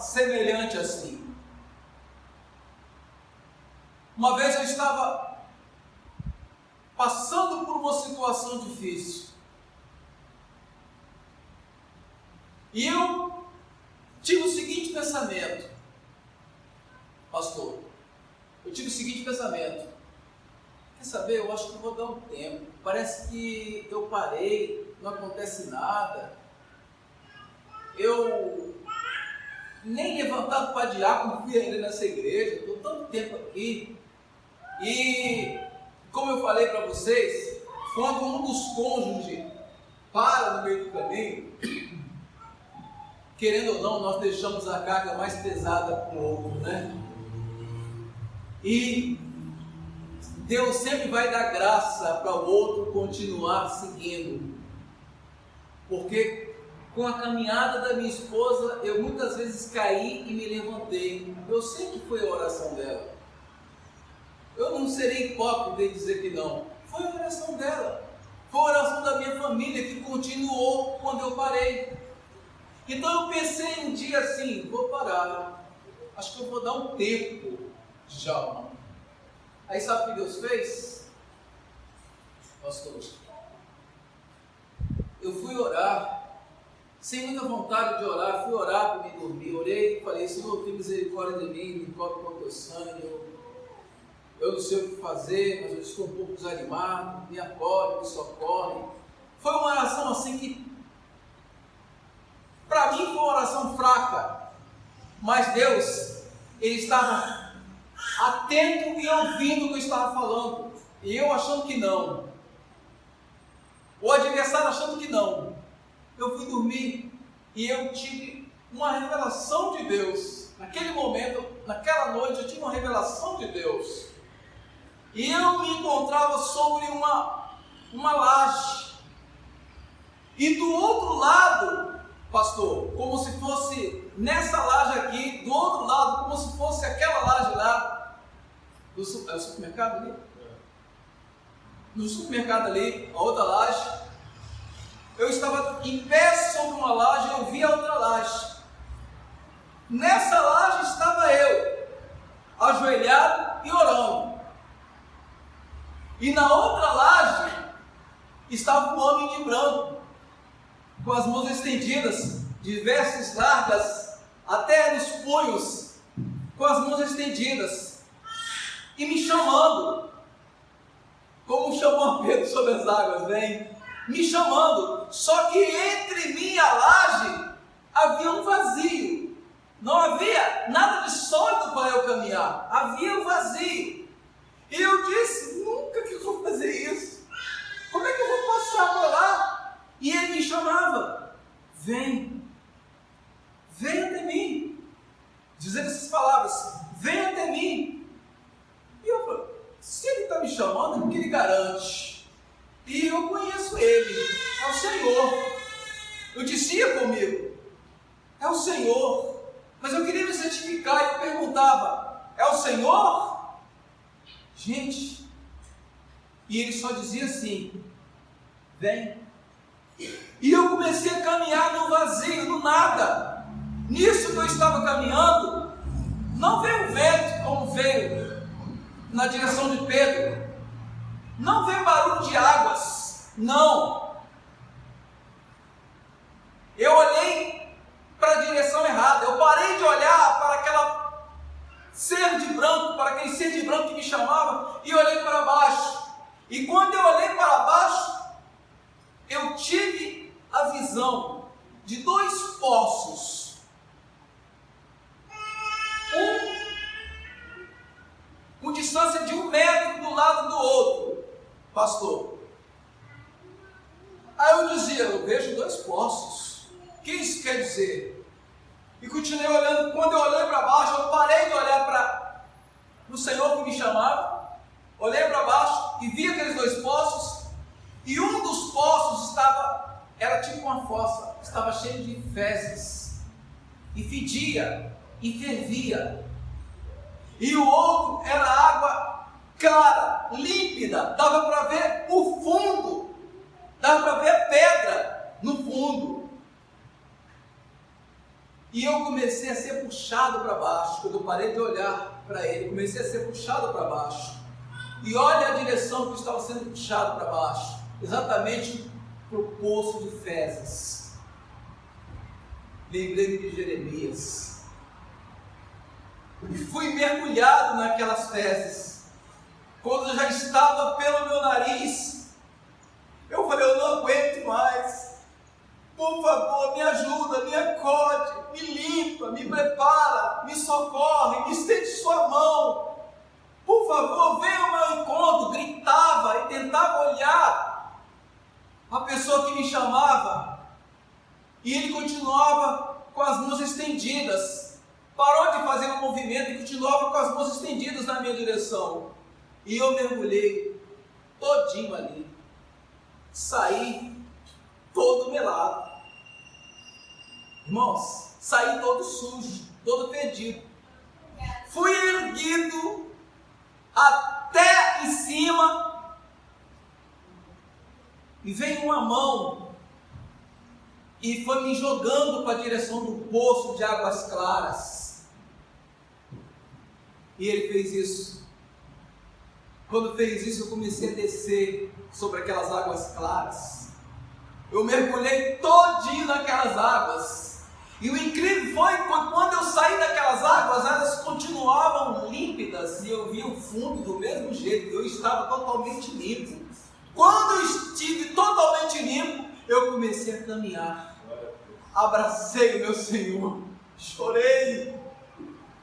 semelhante assim. Uma vez eu estava passando por uma situação difícil. E eu tive o seguinte pensamento, pastor. Eu tive o seguinte pensamento. Quer saber? Eu acho que eu vou dar um tempo. Parece que eu parei, não acontece nada. Eu nem levantado para diácono fui ainda nessa igreja. Estou tanto tempo aqui. E, como eu falei para vocês, quando um dos cônjuges para no meio do caminho, querendo ou não, nós deixamos a carga mais pesada para o outro, né? E Deus sempre vai dar graça para o outro continuar seguindo. Porque com a caminhada da minha esposa, eu muitas vezes caí e me levantei. Eu sei que foi a oração dela. Eu não serei hipócrita em dizer que não. Foi a oração dela. Foi a oração da minha família que continuou quando eu parei. Então eu pensei um dia assim, vou parar. Acho que eu vou dar um tempo de Djalma. Aí sabe o que Deus fez? Pastor, eu fui orar, sem muita vontade de orar, fui orar para me dormir. Orei e falei, Senhor, tem misericórdia de mim, me cobre com o teu sangue. Eu não sei o que fazer, mas eu estou um pouco desanimado, me acolhe, me socorre. Foi uma oração assim que, para mim, foi uma oração fraca, mas Deus, Ele estava atento e ouvindo o que eu estava falando, e eu achando que não, o adversário achando que não. Eu fui dormir e eu tive uma revelação de Deus. Naquele momento, naquela noite, eu tive uma revelação de Deus. E eu me encontrava sobre uma laje. E do outro lado, pastor, como se fosse nessa laje aqui, do outro lado, como se fosse aquela laje lá, é o supermercado ali? No supermercado ali, a outra laje. Eu estava em pé sobre uma laje e eu vi a outra laje. Nessa laje estava eu, ajoelhado e orando. E na outra laje estava um homem de branco, com as mãos estendidas, de vestes largas, até nos punhos, com as mãos estendidas, e me chamando, como chamou Pedro sobre as águas, vem, me chamando, só que entre mim e a laje havia um vazio, não havia nada de sólido para eu caminhar, havia um vazio. E eu disse, nunca que eu vou fazer isso, como é que eu vou passar por lá? E ele me chamava, vem até mim, dizendo essas palavras, vem até mim. E eu falei, se ele está me chamando, é porque ele garante, e eu conheço ele, é o Senhor. Eu disse, ia comigo, é o Senhor, mas eu queria me certificar, e eu perguntava, é o Senhor? Gente, e ele só dizia assim, vem. E eu comecei a caminhar no vazio, no nada. Nisso que eu estava caminhando, não veio o vento como veio na direção de Pedro, não veio barulho de águas, não. Eu olhei para a direção errada, eu parei de olhar para aquela ser de branco, para aquele ser de branco que me chamava, e olhei para baixo. E quando eu olhei para baixo, eu tive a visão de dois poços, um com distância de 1 metro do lado do outro, pastor. Aí eu dizia, eu vejo 2 poços, o que isso quer dizer? E continuei olhando. Quando eu olhei para baixo, eu parei de olhar para o Senhor que me chamava, olhei para baixo e vi aqueles 2 poços, e um dos poços era tipo uma fossa, estava cheio de fezes, e fedia, e fervia, e o outro era água clara, límpida, dava para ver o fundo, dava para ver a pedra no fundo. E eu comecei a ser puxado para baixo. Quando eu parei de olhar para ele, comecei a ser puxado para baixo. E olha a direção que eu estava sendo puxado para baixo. Exatamente para o poço de fezes. Lembrei-me de Jeremias. E fui mergulhado naquelas fezes. Quando eu já estava pelo meu nariz, eu falei, eu não aguento mais. Por favor, me ajuda, me acode, me limpa, me prepara, me socorre, me estende sua mão. Por favor, venha ao meu encontro. Gritava e tentava olhar a pessoa que me chamava. E ele continuava com as mãos estendidas. Parou de fazer um movimento e continuava com as mãos estendidas na minha direção. E eu mergulhei todinho ali. Saí todo melado. Irmãos, saí todo sujo, todo fedido. Fui erguido até em cima. E veio uma mão e foi me jogando para a direção do poço de águas claras. E ele fez isso. Quando fez isso, eu comecei a descer sobre aquelas águas claras. Eu mergulhei todinho naquelas águas. E o incrível foi que quando eu saí daquelas águas, elas continuavam límpidas e eu via o fundo do mesmo jeito. Eu estava totalmente limpo. Quando eu estive totalmente limpo, eu comecei a caminhar. Abracei o meu Senhor. Chorei,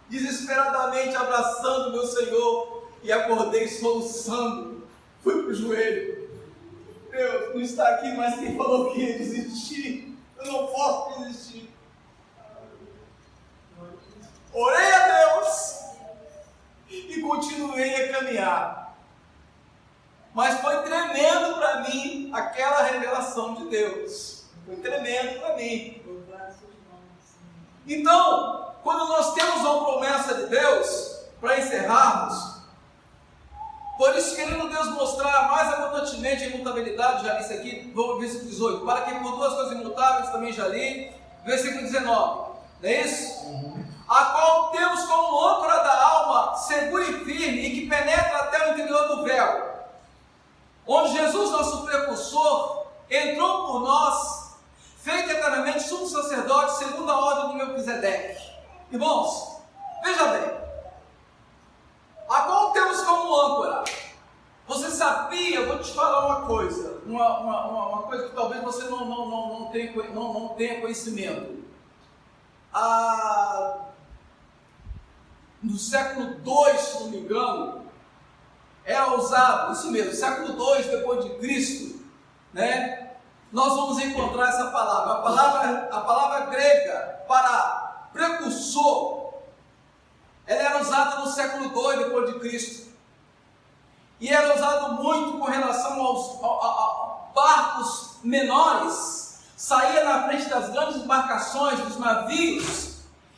desesperadamente abraçando o meu Senhor. E acordei soluçando. Fui para o joelho. Deus, não está aqui, mas quem falou que ia desistir? Eu não posso desistir. Orei a Deus e continuei a caminhar. Mas foi tremendo para mim aquela revelação de Deus. Foi tremendo para mim. Então, quando nós temos uma promessa de Deus, para encerrarmos, por isso, querendo Deus mostrar mais abundantemente a imutabilidade, já li isso aqui, vamos ao versículo 18, para que por duas coisas imutáveis, também já li, versículo 19, não é isso? A qual temos como âncora da alma, segura e firme, e que penetra até o interior do véu, onde Jesus, nosso precursor, entrou por nós, feito eternamente sumo sacerdote, segundo a ordem do Melquisedeque. Irmãos, veja bem, a qual temos como âncora? Você sabia, eu vou te falar uma coisa, uma coisa que talvez você não tenha conhecimento. No século II, se não me engano, era usado, isso mesmo, século II depois de Cristo, né? Nós vamos encontrar essa palavra, a palavra grega para precursor. Ela era usada no século II depois de Cristo. E era usado muito com relação aos barcos menores. Saía na frente das grandes embarcações, dos navios,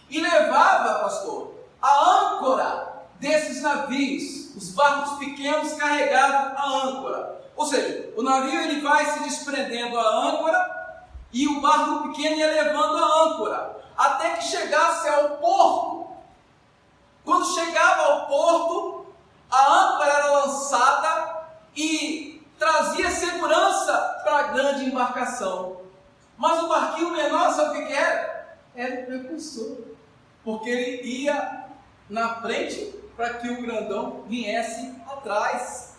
e levava, pastor, a âncora desses navios. Os barcos pequenos carregavam a âncora. Ou seja, o navio ele vai se desprendendo a âncora e o barco pequeno ia levando a âncora, até que chegasse ao porto. Quando chegava ao porto, a âncora era lançada e trazia segurança para a grande embarcação. Mas o barquinho menor, sabe o que era? Era o precursor, porque ele ia na frente para que o grandão viesse atrás.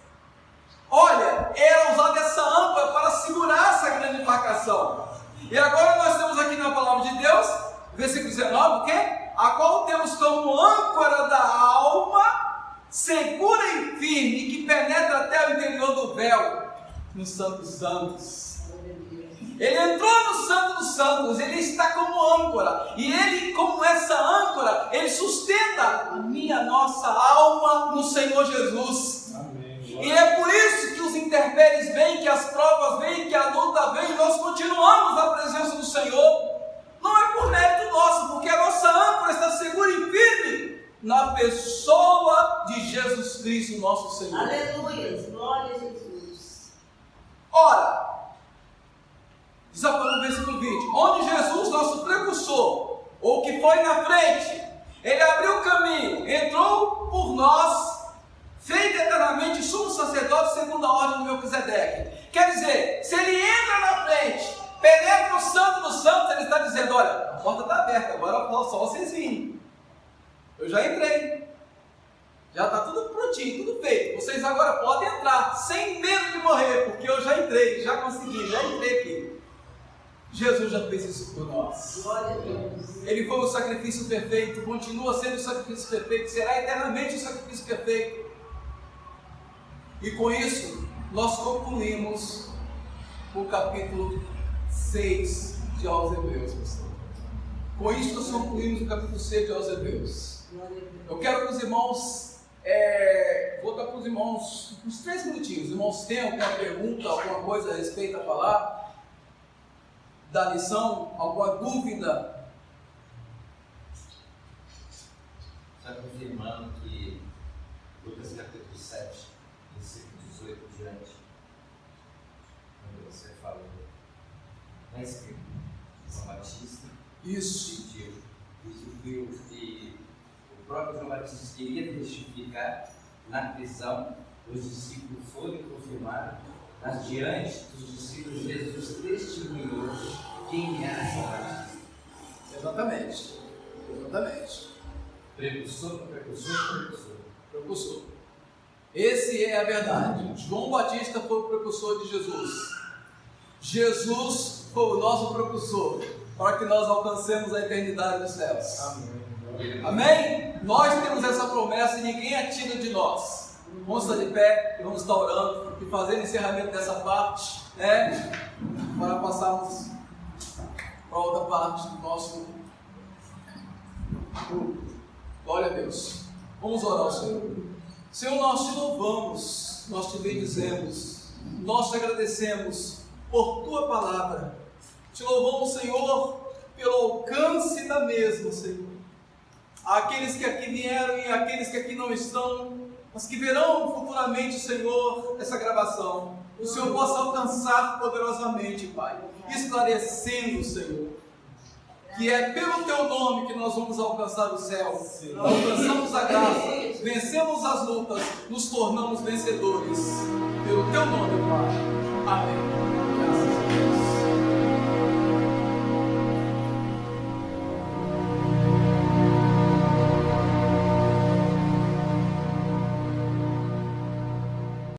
Olha, era usada essa âncora para segurar essa grande embarcação. E agora nós temos aqui na palavra de Deus, versículo 19, o quê? A qual temos como âncora da alma, segura e firme, que penetra até o interior do véu, no Santo dos Santos. Ele entrou no Santo dos Santos, ele está como âncora, e ele, como essa âncora, ele sustenta a nossa alma no Senhor Jesus. Amém. E é por isso que os intempéries vêm, que as provas vêm, que a luta vem, e nós continuamos na presença do Senhor. Não é por mérito nosso, porque a nossa âncora está segura e firme na pessoa de Jesus Cristo, nosso Senhor. Aleluia, glória a Jesus. Ora, diz a palavra no versículo 20, onde Jesus, nosso precursor, ou que foi na frente, ele abriu o caminho, entrou por nós, feito eternamente sumo sacerdote segundo a ordem do Melquisedeque. Quer dizer, se ele entra na frente, penetra o santo dos santos, ele está dizendo: olha, a porta está aberta, agora só vocês virem. Eu já entrei, já está tudo prontinho, tudo feito. Vocês agora podem entrar, sem medo de morrer, porque eu já entrei, já consegui, já entrei aqui. Jesus já fez isso por nós. Glória a Deus. Ele foi o sacrifício perfeito, continua sendo o sacrifício perfeito, será eternamente o sacrifício perfeito. E com isso, nós concluímos o capítulo 6 de aos Hebreus, pastor. Com isso, nós concluímos o capítulo 6 de aos Hebreus. Eu quero que os irmãos, vou dar para os irmãos uns 3 minutinhos. Os irmãos têm alguma pergunta, alguma coisa a respeito a falar da lição, alguma dúvida? Só confirmando que Lucas capítulo 7, versículo 18 diante, quando você falou, está escrito, João Batista Isso. pediu que o próprio João Batista queria testificar na prisão, os discípulos foram confirmar, mas diante dos discípulos Jesus testemunhou quem era João Batista. Exatamente. Precursor. Esse é a verdade. João Batista foi o precursor de Jesus. Jesus foi o nosso precursor, para que nós alcancemos a eternidade dos céus. Amém. Amém? Nós temos essa promessa e ninguém a tira de nós. Vamos estar de pé e vamos estar orando e fazendo encerramento dessa parte, para passarmos para outra parte do nosso culto. Glória a Deus. Vamos orar ao Senhor. Senhor, nós te louvamos, nós te bendizemos, nós te agradecemos por tua palavra. Te louvamos, Senhor, pelo alcance da mesma, Senhor. Aqueles que aqui vieram e aqueles que aqui não estão, mas que verão futuramente, Senhor, essa gravação. O Senhor possa alcançar poderosamente, Pai, esclarecendo, Senhor, que é pelo Teu nome que nós vamos alcançar o céu. Alcançamos a graça, vencemos as lutas, nos tornamos vencedores. Pelo Teu nome, Pai. Amém. Graças a Deus.